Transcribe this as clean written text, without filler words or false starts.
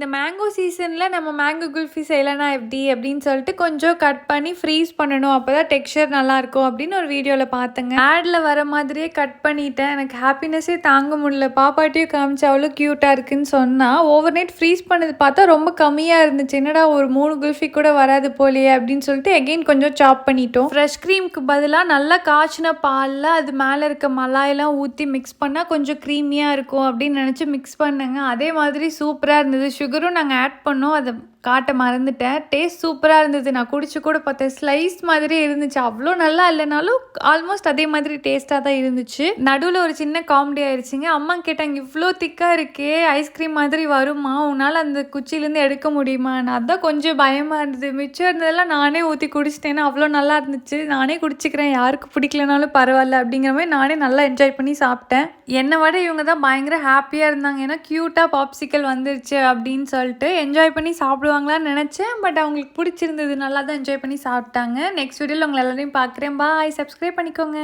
இந்த மேங்கோ சீசனில் நம்ம மேங்கோ குல்ஃபி செய்யலைன்னா எப்படி அப்படின்னு சொல்லிட்டு கொஞ்சம் கட் பண்ணி ஃப்ரீஸ் பண்ணணும், அப்போ தான் டெக்ஸ்சர் நல்லாயிருக்கும் அப்படின்னு ஒரு வீடியோவில் பார்த்தேங்க. ஆடில் வர மாதிரியே கட் பண்ணிட்டேன். எனக்கு ஹாப்பினஸ்ஸே தாங்க முடியல. பாப்பாட்டையும் காமிச்சு அவ்வளோ க்யூட்டாக இருக்குன்னு சொன்னால், ஓவர் நைட் ஃப்ரீஸ் பண்ணது பார்த்தா ரொம்ப கம்மியாக இருந்துச்சு. என்னடா ஒரு 3 குல்ஃபி கூட வராது போலையே அப்படின்னு சொல்லிட்டு எகெயின் கொஞ்சம் சாப் பண்ணிட்டோம். ஃப்ரெஷ் க்ரீமுக்கு பதிலாக நல்லா காய்ச்சின பாலில் அது மேலே இருக்க மலாயெல்லாம் ஊற்றி மிக்ஸ் பண்ணால் கொஞ்சம் க்ரீமியாக இருக்கும் அப்படின்னு நினச்சி மிக்ஸ் பண்ணேங்க. அதே மாதிரி சூப்பராக இருந்தது. சுகரும் நாங்கள் ஆட் பண்ணோம், அதை காட்ட மறந்துட்டேன். டேஸ்ட் சூப்பராக இருந்தது. நான் குடிச்சு கூட பார்த்தேன், ஸ்லைஸ் மாதிரி இருந்துச்சு. அவ்வளோ நல்லா இல்லைனாலும் ஆல்மோஸ்ட் அதே மாதிரி டேஸ்ட்டாக தான் இருந்துச்சு. நடுவில் ஒரு சின்ன காமெடி ஆயிடுச்சுங்க. அம்மா கேட்டாங்க, இவ்வளோ திக்காக இருக்கே, ஐஸ்கிரீம் மாதிரி வருமா, உன்னால் அந்த குச்சியிலேருந்து எடுக்க முடியுமா? நான் அதான் கொஞ்சம் பயமாக இருந்தது. மிச்சம் இருந்ததெல்லாம் நானே ஊற்றி குடிச்சிட்டேன்னா அவ்வளோ நல்லா இருந்துச்சு. நானே குடிச்சிக்கிறேன், யாருக்கு பிடிக்கலனாலும் பரவாயில்ல அப்படிங்கிற மாதிரி நானே நல்லா என்ஜாய் பண்ணி சாப்பிட்டேன். என்னை விட இவங்க தான் பயங்கர ஹாப்பியாக இருந்தாங்க. ஏன்னா க்யூட்டாக பாப்சிக்கல் வந்துருச்சு அப்படின்னு சொல்லிட்டு என்ஜாய் பண்ணி சாப்பிடுவாங்களான்னு நினச்சேன். பட் அவங்களுக்கு பிடிச்சிருந்தது, நல்லா தான் என்ஜாய் பண்ணி சாப்பிட்டாங்க. நெக்ஸ்ட் வீடியோவில் உங்களை எல்லாரையும் பார்க்குறேன். பாய். சப்ஸ்கிரைப் பண்ணிக்கோங்க.